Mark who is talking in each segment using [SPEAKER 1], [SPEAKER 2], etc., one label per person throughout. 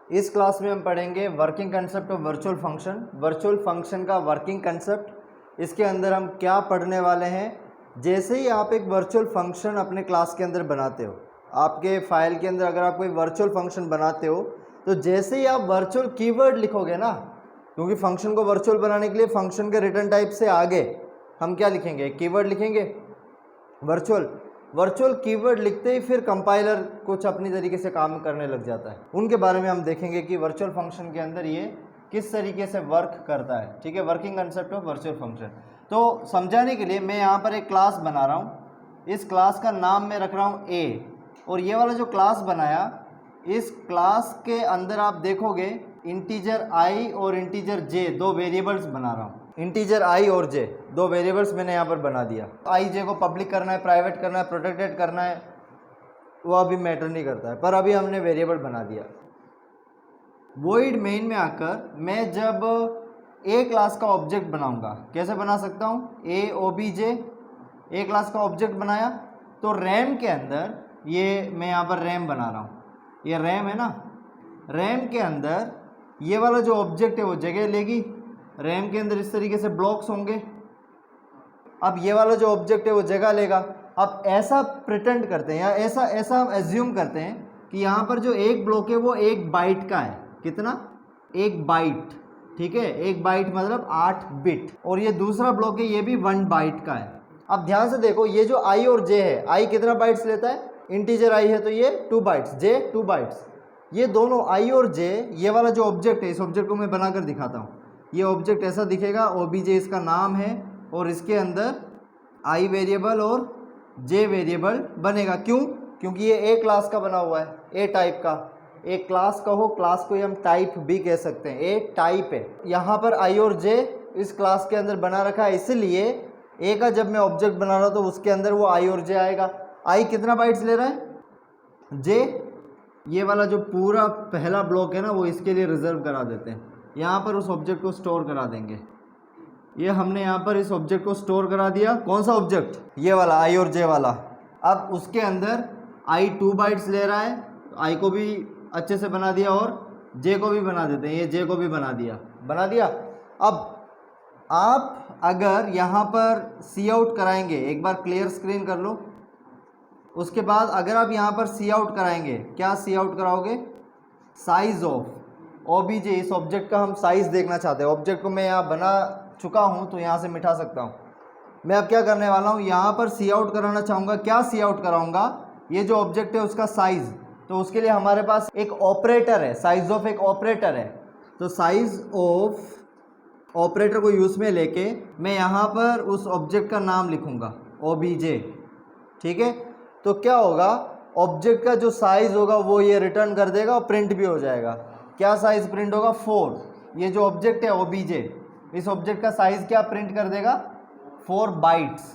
[SPEAKER 1] इस क्लास में हम पढ़ेंगे working concept of virtual function. Virtual function का वर्किंग कंसेप्ट, इसके अंदर हम क्या पढ़ने वाले हैं। जैसे ही आप एक वर्चुअल फंक्शन अपने क्लास के अंदर बनाते हो, आपके फाइल के अंदर अगर आप कोई वर्चुअल फंक्शन बनाते हो, तो जैसे ही आप वर्चुअल कीवर्ड लिखोगे ना, क्योंकि फंक्शन को वर्चुअल बनाने के लिए फंक्शन के रिटर्न टाइप से आगे हम क्या लिखेंगे, कीवर्ड लिखेंगे वर्चुअल। वर्चुअल कीवर्ड लिखते ही फिर कंपाइलर कुछ अपनी तरीके से काम करने लग जाता है। उनके बारे में हम देखेंगे कि वर्चुअल फंक्शन के अंदर ये किस तरीके से वर्क करता है। ठीक है, working concept of virtual function. तो समझाने के लिए मैं यहाँ पर एक क्लास बना रहा हूँ। इस क्लास का नाम मैं रख रहा हूँ ए, और ये वाला जो क्लास बनाया, इस क्लास के अंदर आप देखोगे इंटीजर आई और इंटीजर जे दो वेरिएबल्स बना रहा हूँ। इंटीजर आई और जे दो वेरिएबल्स मैंने यहाँ पर बना दिया। आई जे को पब्लिक करना है, प्राइवेट करना है, प्रोटेक्टेड करना है, वो अभी मैटर नहीं करता है, पर अभी हमने वेरिएबल बना दिया। वॉइड मेन में आकर मैं जब ए क्लास का ऑब्जेक्ट बनाऊंगा, कैसे बना सकता हूँ, ए ओ बी जे ए क्लास का ऑब्जेक्ट बनाया, तो रैम के अंदर ये मैं यहाँ पर रैम बना रहा हूँ, ये रैम है ना, रैम के अंदर ये वाला जो ऑब्जेक्ट है वो जगह लेगी। रैम के अंदर इस तरीके से ब्लॉक्स होंगे। अब ये वाला जो ऑब्जेक्ट है वो जगह लेगा। अब ऐसा प्रिटेंड करते हैं या ऐसा हम एज्यूम करते हैं कि यहाँ पर जो एक ब्लॉक है वो 1 बाइट का है। कितना? 1 बाइट। ठीक है, 1 बाइट मतलब 8 बिट। और ये दूसरा ब्लॉक है, ये भी 1 बाइट का है। अब ध्यान से देखो, ये जो आई और जे है, आई कितना बाइट्स लेता है, इंटीजर आई है तो ये 2 बाइट्स, जे 2 बाइट्स। ये दोनों आई और जे, ये वाला जो ऑब्जेक्ट है, इस ऑब्जेक्ट को मैं बनाकर दिखाता हूँ। ये ऑब्जेक्ट ऐसा दिखेगा, ओबीजे इसका नाम है, और इसके अंदर आई वेरिएबल और जे वेरिएबल बनेगा। क्यों? क्योंकि ये ए क्लास का बना हुआ है, ए टाइप का। एक क्लास कहो, क्लास को हम टाइप भी कह सकते हैं, ए टाइप है। यहाँ पर आई और जे इस क्लास के अंदर बना रखा है, इसलिए ए का जब मैं ऑब्जेक्ट बना रहा हूँ तो उसके अंदर वो आई और जे आएगा। आई कितना बाइट्स ले रहा है, जे, ये वाला जो पूरा पहला ब्लॉक है ना, वो इसके लिए रिजर्व करा देते हैं। यहाँ पर उस ऑब्जेक्ट को स्टोर करा देंगे। ये हमने यहाँ पर इस ऑब्जेक्ट को स्टोर करा दिया। कौन सा ऑब्जेक्ट? ये वाला, आई और जे वाला। अब उसके अंदर आई 2 बाइट्स ले रहा है, आई को भी अच्छे से बना दिया और जे को भी बना देते हैं। ये जे को भी बना दिया। अब आप अगर यहाँ पर सी आउट कराएंगे, एक बार क्लियर स्क्रीन कर लो, उसके बाद अगर आप यहाँ पर सी आउट कराएंगे, क्या सी आउट कराओगे, साइज ऑफ ओबीजे। इस ऑब्जेक्ट का हम साइज देखना चाहते हैं। ऑब्जेक्ट को मैं यहाँ बना चुका हूँ तो यहाँ से मिटा सकता हूँ। मैं अब क्या करने वाला हूँ, यहाँ पर सी आउट कराना चाहूँगा। क्या सी आउट कराऊँगा, ये जो ऑब्जेक्ट है उसका साइज। तो उसके लिए हमारे पास एक ऑपरेटर है, साइज ऑफ एक ऑपरेटर है। तो साइज ऑफ ऑपरेटर को यूज़ में लेके मैं यहाँ पर उस ऑब्जेक्ट का नाम लिखूँगा, ओबीजे। ठीक है, तो क्या होगा, ऑब्जेक्ट का जो साइज होगा वो ये रिटर्न कर देगा और प्रिंट भी हो जाएगा। क्या साइज प्रिंट होगा, 4। ये जो ऑब्जेक्ट है ओबीजे, इस ऑब्जेक्ट का साइज क्या प्रिंट कर देगा, 4 बाइट्स।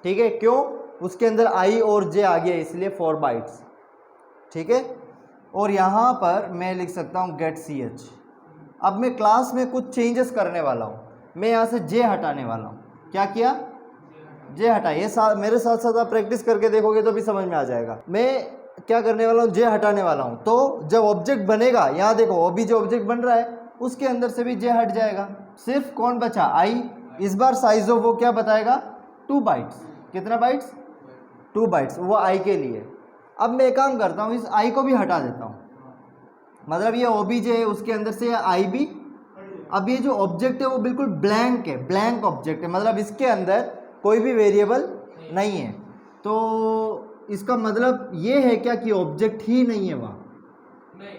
[SPEAKER 1] ठीक है, क्यों? उसके अंदर आई और जे आ गया, इसलिए 4 बाइट्स। ठीक है, और यहाँ पर मैं लिख सकता हूँ गेट सी एच। अब मैं क्लास में कुछ चेंजेस करने वाला हूँ। मैं यहाँ से जे हटाने वाला हूँ। क्या किया, जे हटाइए। मेरे साथ साथ आप प्रैक्टिस करके देखोगे तो भी समझ में आ जाएगा। मैं क्या करने वाला हूँ, जे हटाने वाला हूँ। तो जब ऑब्जेक्ट बनेगा, यहाँ देखो अभी जो ऑब्जेक्ट बन रहा है उसके अंदर से भी जे हट जाएगा। सिर्फ कौन बचा, आई। इस बार साइज ऑफ वो क्या बताएगा, 2 बाइट्स। कितना बाइट्स, 2 बाइट्स, वो आई के लिए। अब मैं एक काम करता हूँ, इस आई को भी हटा देता हूँ। मतलब ये ओबीजे है, उसके अंदर से आई भी। अब ये जो ऑब्जेक्ट है वो बिल्कुल ब्लैंक है, ब्लैंक ऑब्जेक्ट है, मतलब इसके अंदर कोई भी वेरिएबल नहीं है। तो इसका मतलब ये है क्या कि ऑब्जेक्ट ही नहीं है वहाँ? नहीं,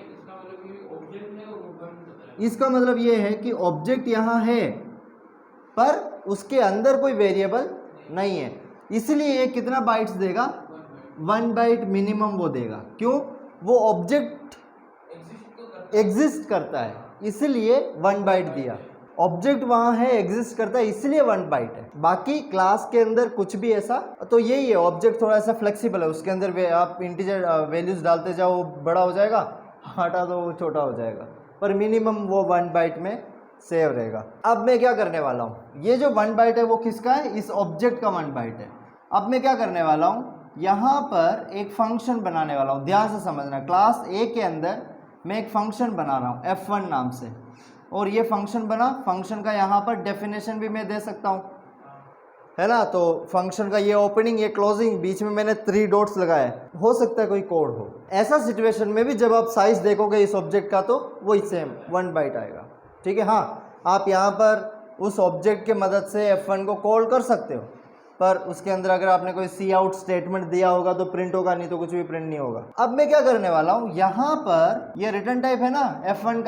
[SPEAKER 1] इसका मतलब ये है कि ऑब्जेक्ट यहाँ है पर उसके अंदर कोई वेरिएबल नहीं है। इसलिए ये कितना बाइट्स देगा, 1 बाइट मिनिमम वो देगा। क्यों? वो ऑब्जेक्ट एग्जिस्ट करता है, इसलिए 1 बाइट दिया। ऑब्जेक्ट वहाँ है, एग्जिस्ट करता है, इसलिए 1 बाइट है। बाकी क्लास के अंदर कुछ भी ऐसा, तो यही है, ऑब्जेक्ट थोड़ा सा फ्लेक्सिबल है। उसके अंदर आप इंटीजर वैल्यूज डालते जाओ, बड़ा हो जाएगा, हटा दो वो छोटा हो जाएगा, पर मिनिमम वो 1 बाइट में सेव रहेगा। अब मैं क्या करने वाला हूँ, ये जो 1 बाइट है वो किसका है, इस ऑब्जेक्ट का 1 बाइट है। अब मैं क्या करने वाला हूँ, यहाँ पर एक फंक्शन बनाने वाला हूँ। ध्यान से समझना, क्लास ए के अंदर मैं एक फंक्शन बना रहा हूँ f1 नाम से, और ये फंक्शन बना, फंक्शन का यहाँ पर डेफिनेशन भी मैं दे सकता हूँ, है ना। तो फंक्शन का ये ओपनिंग, ये क्लोजिंग, बीच में मैंने 3 डॉट्स लगाए, हो सकता है कोई कोड हो। ऐसा सिचुएशन में भी जब आप साइज देखोगे इस ऑब्जेक्ट का तो वही सेम 1 बाइट आएगा, ठीक है। हाँ, आप यहाँ पर उस ऑब्जेक्ट के मदद से f1 को कॉल कर सकते हो, पर उसके अंदर अगर आपने कोई सी आउट स्टेटमेंट दिया होगा तो प्रिंट होगा, नहीं तो कुछ भी प्रिंट नहीं होगा। अब मैं क्या करने वाला हूँ, यहाँ पर ये रिटर्न टाइप है ना f1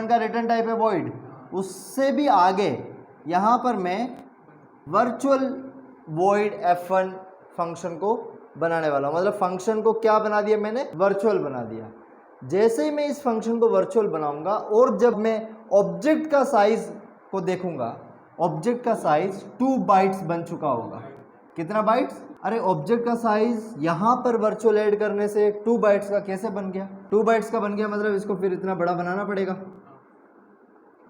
[SPEAKER 1] का रिटर्न टाइप है वॉइड, उससे भी आगे यहाँ पर मैं वर्चुअल वॉइड f1 फंक्शन को बनाने वाला हूँ। मतलब फंक्शन को क्या बना दिया मैंने, वर्चुअल बना दिया। जैसे ही मैं इस फंक्शन को वर्चुअल बनाऊंगा और जब मैं ऑब्जेक्ट का साइज को देखूंगा, ऑब्जेक्ट का साइज 2 बाइट्स बन चुका होगा। कितना बाइट्स? अरे ऑब्जेक्ट का साइज यहाँ पर वर्चुअल ऐड करने से 2 बाइट्स का कैसे बन गया? 2 बाइट्स का बन गया, मतलब इसको फिर इतना बड़ा बनाना पड़ेगा।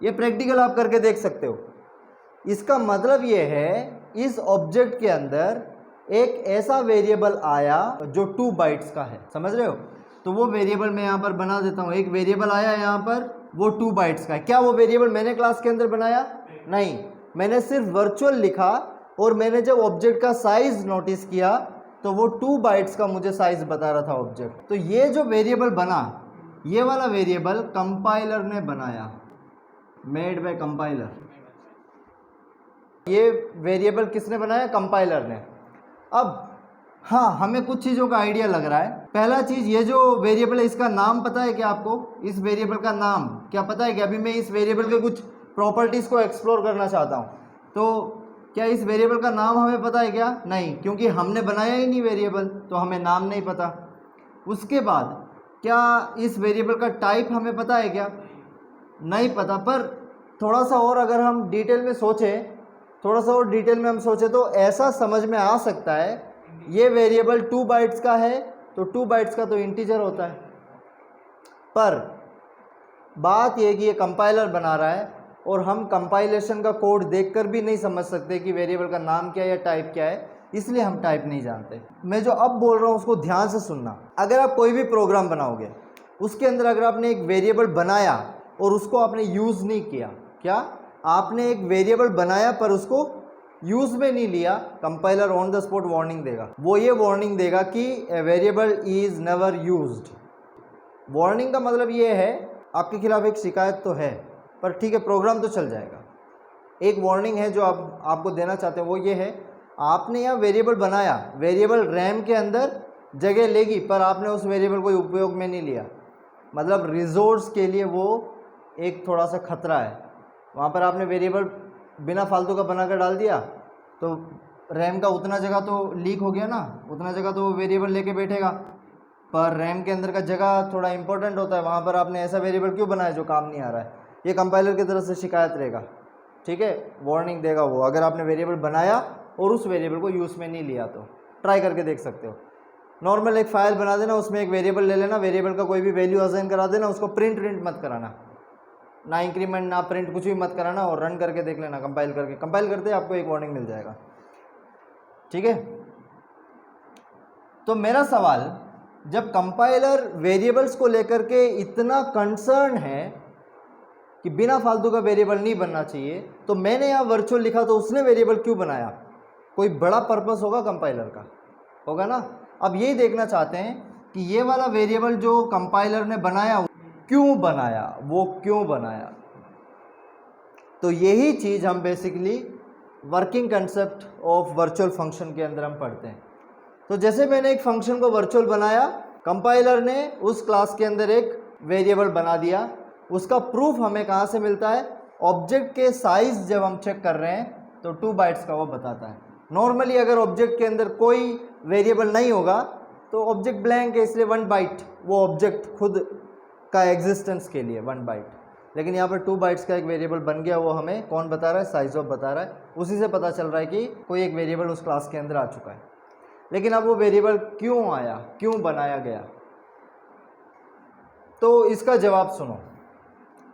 [SPEAKER 1] ये प्रैक्टिकल आप करके देख सकते हो। इसका मतलब ये है इस ऑब्जेक्ट के अंदर एक ऐसा वेरिएबल आया जो 2 बाइट्स का है, समझ रहे हो। तो वो वेरिएबल मैं यहाँ पर बना देता हूँ। एक वेरिएबल आया यहाँ पर, वो 2 बाइट्स का है। क्या वो वेरिएबल मैंने क्लास के अंदर बनाया? नहीं, मैंने सिर्फ वर्चुअल लिखा, और मैंने जब ऑब्जेक्ट का साइज नोटिस किया तो वो 2 बाइट्स का मुझे साइज बता रहा था ऑब्जेक्ट। तो ये जो वेरिएबल बना, ये वाला वेरिएबल कंपाइलर ने बनाया, मेड बाय कंपाइलर। ये वेरिएबल किसने बनाया? कंपाइलर ने। अब हाँ, हमें कुछ चीज़ों का आइडिया लग रहा है। पहला चीज़, ये जो वेरिएबल है इसका नाम पता है क्या आपको? इस वेरिएबल का नाम क्या पता है क्या? अभी मैं इस वेरिएबल के कुछ प्रॉपर्टीज़ को एक्सप्लोर करना चाहता हूँ, तो क्या इस वेरिएबल का नाम हमें पता है क्या? नहीं, क्योंकि हमने बनाया ही नहीं वेरिएबल, तो हमें नाम नहीं पता। उसके बाद क्या इस वेरिएबल का टाइप हमें पता है क्या? नहीं पता। पर थोड़ा सा और अगर हम डिटेल में सोचें, हम सोचें तो ऐसा समझ में आ सकता है, ये वेरिएबल 2 बाइट्स का है, तो 2 बाइट्स का तो इंटीजर होता है। पर बात यह कि ये कंपाइलर बना रहा है, और हम कंपाइलेशन का कोड देखकर भी नहीं समझ सकते कि वेरिएबल का नाम क्या है या टाइप क्या है, इसलिए हम टाइप नहीं जानते। मैं जो अब बोल रहा हूँ उसको ध्यान से सुनना। अगर आप कोई भी प्रोग्राम बनाओगे, उसके अंदर अगर आपने एक वेरिएबल बनाया और उसको आपने यूज़ नहीं किया, क्या आपने एक वेरिएबल बनाया पर उसको यूज़ में नहीं लिया, compiler on the spot warning देगा। वो ये वार्निंग देगा कि a variable is never used. Warning का मतलब ये है आपके खिलाफ एक शिकायत तो है, पर ठीक है, प्रोग्राम तो चल जाएगा। एक वार्निंग है जो आपको देना चाहते हैं, वो ये है, आपने यहाँ वेरिएबल बनाया, वेरिएबल रैम के अंदर जगह लेगी, पर आपने उस वेरिएबल को उपयोग में नहीं लिया। मतलब रिजोर्स के लिए वो एक थोड़ा सा खतरा है। वहाँ पर आपने वेरिएबल बिना फालतू का बनाकर डाल दिया, तो रैम का उतना जगह तो लीक हो गया ना, उतना जगह तो वो वेरिएबल लेके बैठेगा। पर रैम के अंदर का जगह थोड़ा इंपॉर्टेंट होता है, वहाँ पर आपने ऐसा वेरिएबल क्यों बनाया जो काम नहीं आ रहा है? ये कंपाइलर की तरफ से शिकायत रहेगा, ठीक है, वार्निंग देगा वो, अगर आपने वेरिएबल बनाया और उस वेरिएबल को यूज़ में नहीं लिया। तो ट्राई करके देख सकते हो। नॉर्मल एक फ़ाइल बना देना, उसमें एक वेरिएबल ले लेना, वेरिएबल का कोई भी वैल्यू असाइन करा देना, उसको प्रिंट मत कराना, ना इंक्रीमेंट ना प्रिंट, कुछ भी मत कराना, और रन करके देख लेना। कंपाइल करते आपको एक वार्निंग मिल जाएगा, ठीक है। तो मेरा सवाल, जब कंपाइलर वेरिएबल्स को लेकर के इतना कंसर्न है कि बिना फालतू का वेरिएबल नहीं बनना चाहिए, तो मैंने यहाँ वर्चुअल लिखा, तो उसने वेरिएबल क्यों बनाया? कोई बड़ा पर्पस होगा कंपाइलर का, होगा ना। अब यही देखना चाहते हैं कि ये वाला वेरिएबल जो कंपाइलर ने बनाया क्यों बनाया, वो क्यों बनाया। तो यही चीज़ हम basically working concept of virtual function के अंदर हम पढ़ते हैं। तो जैसे मैंने एक फंक्शन को वर्चुअल बनाया, कंपाइलर ने उस क्लास के अंदर एक वेरिएबल बना दिया। उसका प्रूफ हमें कहाँ से मिलता है? ऑब्जेक्ट के साइज जब हम चेक कर रहे हैं तो 2 बाइट्स का वो बताता है। नॉर्मली अगर ऑब्जेक्ट के अंदर कोई वेरिएबल नहीं होगा तो ऑब्जेक्ट ब्लैंक है, इसलिए 1 बाइट वो ऑब्जेक्ट खुद का एग्जिस्टेंस के लिए 1 बाइट। लेकिन यहाँ पर 2 बाइट्स का एक वेरिएबल बन गया, वो हमें कौन बता रहा है? साइज ऑफ बता रहा है। उसी से पता चल रहा है कि कोई एक वेरिएबल उस क्लास के अंदर आ चुका है। लेकिन अब वो वेरिएबल क्यों आया, क्यों बनाया गया, तो इसका जवाब सुनो।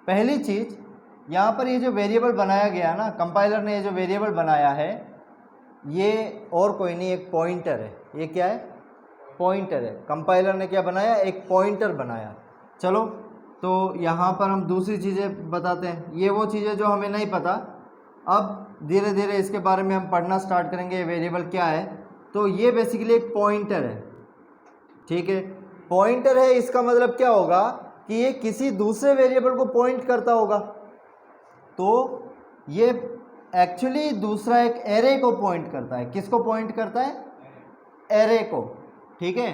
[SPEAKER 1] पहली चीज़, यहाँ पर ये जो वेरिएबल बनाया गया ना, कंपाइलर ने ये जो वेरिएबल बनाया है, ये और कोई नहीं, एक पॉइंटर है। ये क्या है? पॉइंटर है। कंपाइलर ने क्या बनाया? एक पॉइंटर बनाया। चलो तो यहाँ पर हम दूसरी चीज़ें बताते हैं, ये वो चीज़ें जो हमें नहीं पता, अब धीरे धीरे इसके बारे में हम पढ़ना स्टार्ट करेंगे। वेरिएबल क्या है, तो ये बेसिकली एक पॉइंटर है, ठीक है। पॉइंटर है, इसका मतलब क्या होगा कि ये किसी दूसरे वेरिएबल को पॉइंट करता होगा। तो ये एक्चुअली दूसरा एक एरे को पॉइंट करता है। किसको पॉइंट करता है? एरे को, ठीक है।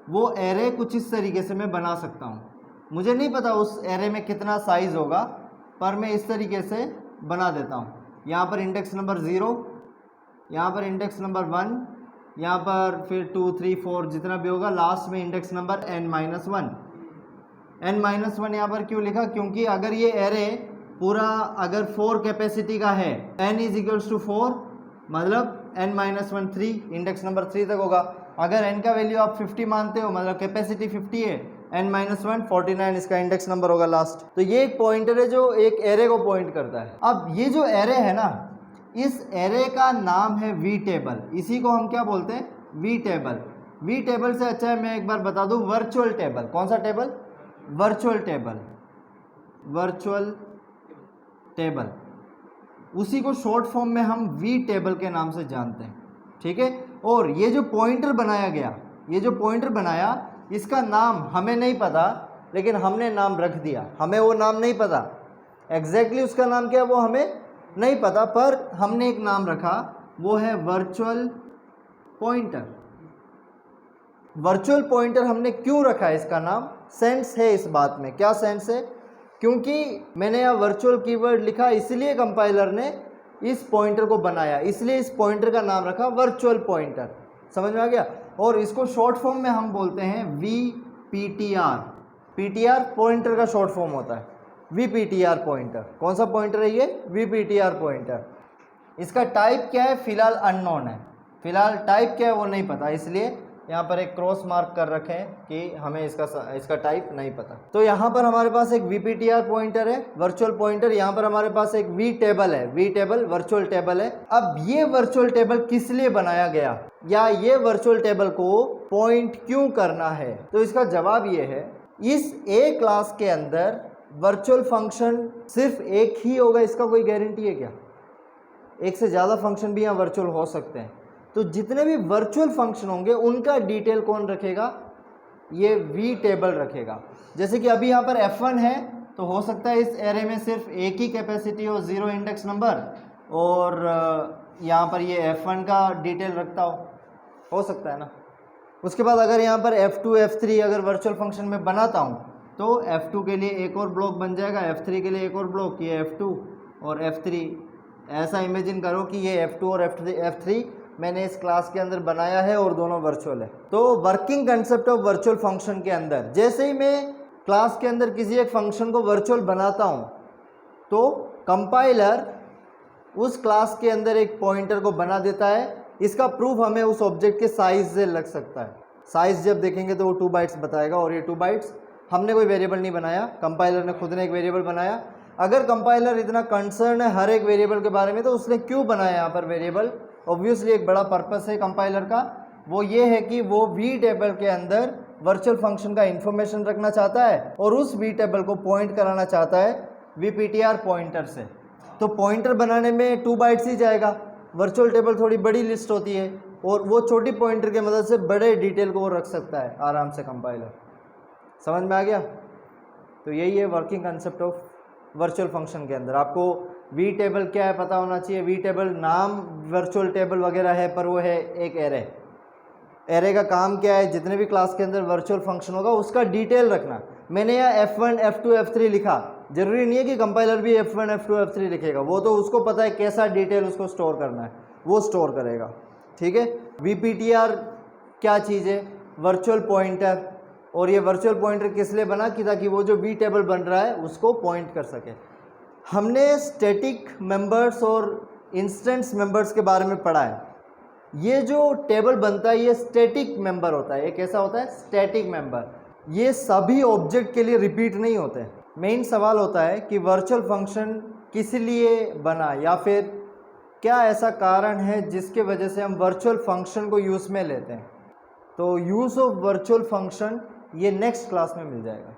[SPEAKER 1] वो एरे कुछ इस तरीके से मैं बना सकता हूँ, मुझे नहीं पता उस एरे में कितना साइज होगा, पर मैं इस तरीके से बना देता हूँ। यहाँ पर इंडेक्स नंबर 0, यहाँ पर इंडेक्स नंबर 1, यहाँ पर फिर 2 3 4 जितना भी होगा, लास्ट में इंडेक्स नंबर n-1। n-1 यहाँ पर क्यों लिखा? क्योंकि अगर ये एरे पूरा अगर 4 कैपेसिटी का है, n = 4, मतलब n-1 3, इंडेक्स नंबर 3 तक होगा। अगर n का वैल्यू आप 50 मानते हो, मतलब कैपेसिटी 50 है, n-1 49 इसका इंडेक्स नंबर होगा लास्ट। तो ये एक पॉइंटर है जो एक एरे को पॉइंट करता है। अब ये जो एरे है ना, इस एरे का नाम है वी टेबल। इसी को हम क्या बोलते हैं? We table. वी टेबल से अच्छा है मैं एक बार बता दूं, वर्चुअल टेबल। कौन सा table? Virtual table. Virtual table, उसी को शॉर्ट फॉर्म में हम वी टेबल के नाम से जानते हैं, ठीक है। और ये जो पॉइंटर बनाया गया, ये जो पॉइंटर बनाया, इसका नाम हमें नहीं पता, लेकिन हमने नाम रख दिया। हमें वो नाम नहीं पता, एग्जैक्टली उसका नाम क्या है वो हमें नहीं पता, पर हमने एक नाम रखा, वो है वर्चुअल पॉइंटर। वर्चुअल पॉइंटर हमने क्यों रखा है इसका नाम? सेंस है इस बात में। क्या सेंस है? क्योंकि मैंने यहाँ वर्चुअल कीवर्ड लिखा, इसलिए कंपाइलर ने इस पॉइंटर को बनाया, इसलिए इस पॉइंटर का नाम रखा वर्चुअल पॉइंटर। समझ में आ गया? और इसको शॉर्ट फॉर्म में हम बोलते हैं VPTR। PTR पॉइंटर का शॉर्ट फॉर्म होता है, VPTR पॉइंटर। कौन सा पॉइंटर है ये? VPTR pointer. इसका टाइप क्या है? फिलहाल अननोन है, फिलहाल टाइप क्या है वो नहीं पता, इसलिए यहाँ पर एक क्रॉस मार्क कर रखे हैं कि हमें इसका टाइप नहीं पता। तो यहाँ पर हमारे पास एक VPTR पॉइंटर है, वर्चुअल पॉइंटर। यहाँ पर हमारे पास एक वी टेबल है, वी टेबल वर्चुअल टेबल है। अब ये वर्चुअल टेबल किस लिए बनाया गया, या ये वर्चुअल टेबल को पॉइंट क्यों करना है? तो इसका जवाब ये है, इस ए क्लास के अंदर वर्चुअल फंक्शन सिर्फ एक ही होगा, इसका कोई गारंटी है क्या? एक से ज़्यादा फंक्शन भी यहाँ वर्चुअल हो सकते हैं। तो जितने भी वर्चुअल फंक्शन होंगे उनका डिटेल कौन रखेगा? ये वी टेबल रखेगा। जैसे कि अभी यहाँ पर F1 है, तो हो सकता है इस एरे में सिर्फ एक ही कैपेसिटी हो, 0 इंडेक्स नंबर, और यहाँ पर ये F1 का डिटेल रखता हो सकता है ना। उसके बाद अगर यहाँ पर F2 F3 अगर वर्चुअल फंक्शन में बनाता हूँ, तो F2 के लिए एक और ब्लॉक बन जाएगा, F3 के लिए एक और ब्लॉक, ये F2 और F3। ऐसा इमेजिन करो कि ये F2 और F3 मैंने इस क्लास के अंदर बनाया है और दोनों वर्चुअल है। तो working concept of virtual function के अंदर, जैसे ही मैं क्लास के अंदर किसी एक फंक्शन को वर्चुअल बनाता हूँ, तो कंपाइलर उस क्लास के अंदर एक पॉइंटर को बना देता है। इसका प्रूफ हमें उस ऑब्जेक्ट के साइज से लग सकता है। साइज जब देखेंगे तो वो 2 बाइट्स बताएगा, और ये 2 बाइट्स हमने कोई वेरिएबल नहीं बनाया, कंपाइलर ने खुद ने एक वेरिएबल बनाया। अगर कंपाइलर इतना कंसर्न है हर एक वेरिएबल के बारे में, तो उसने क्यों बनाया यहाँ पर वेरिएबल? ऑब्वियसली एक बड़ा पर्पस है कंपाइलर का, वो ये है कि वो वी टेबल के अंदर वर्चुअल फंक्शन का इंफॉर्मेशन रखना चाहता है, और उस वी टेबल को पॉइंट कराना चाहता है VPTR पॉइंटर से। तो पॉइंटर बनाने में 2 बाइट्स ही जाएगा। वर्चुअल टेबल थोड़ी बड़ी लिस्ट होती है, और वो छोटी पॉइंटर की मदद से बड़े डिटेल को वो रख सकता है आराम से कंपाइलर। समझ में आ गया? तो यही है working concept of virtual function के अंदर। आपको वी टेबल क्या है पता होना चाहिए। वी टेबल नाम वर्चुअल टेबल वगैरह है, पर वो है एक एरे। एरे का काम क्या है? जितने भी क्लास के अंदर वर्चुअल फंक्शन होगा उसका डिटेल रखना। मैंने यहाँ F1 F2 F3 लिखा, जरूरी नहीं है कि कंपाइलर भी F1 F2 F3 लिखेगा, वो तो उसको पता है कैसा डिटेल उसको स्टोर करना है, वो स्टोर करेगा, ठीक है। VPTR क्या चीज़ है? Virtual pointer. और ये वर्चुअल पॉइंटर किस लिए बना? कि ताकि वो जो वी टेबल बन रहा है उसको पॉइंट कर सके। हमने स्टैटिक मेंबर्स और इंस्टेंस मेंबर्स के बारे में पढ़ा है। ये जो टेबल बनता है ये स्टैटिक मेंबर होता है। ये कैसा होता है? Static member. ये सभी ऑब्जेक्ट के लिए रिपीट नहीं होते। मेन सवाल होता है कि वर्चुअल फंक्शन किस लिए बना, या फिर क्या ऐसा कारण है जिसके वजह से हम वर्चुअल फंक्शन को यूज़ में लेते हैं। तो यूज़ ऑफ वर्चुअल फंक्शन ये नेक्स्ट क्लास में मिल जाएगा।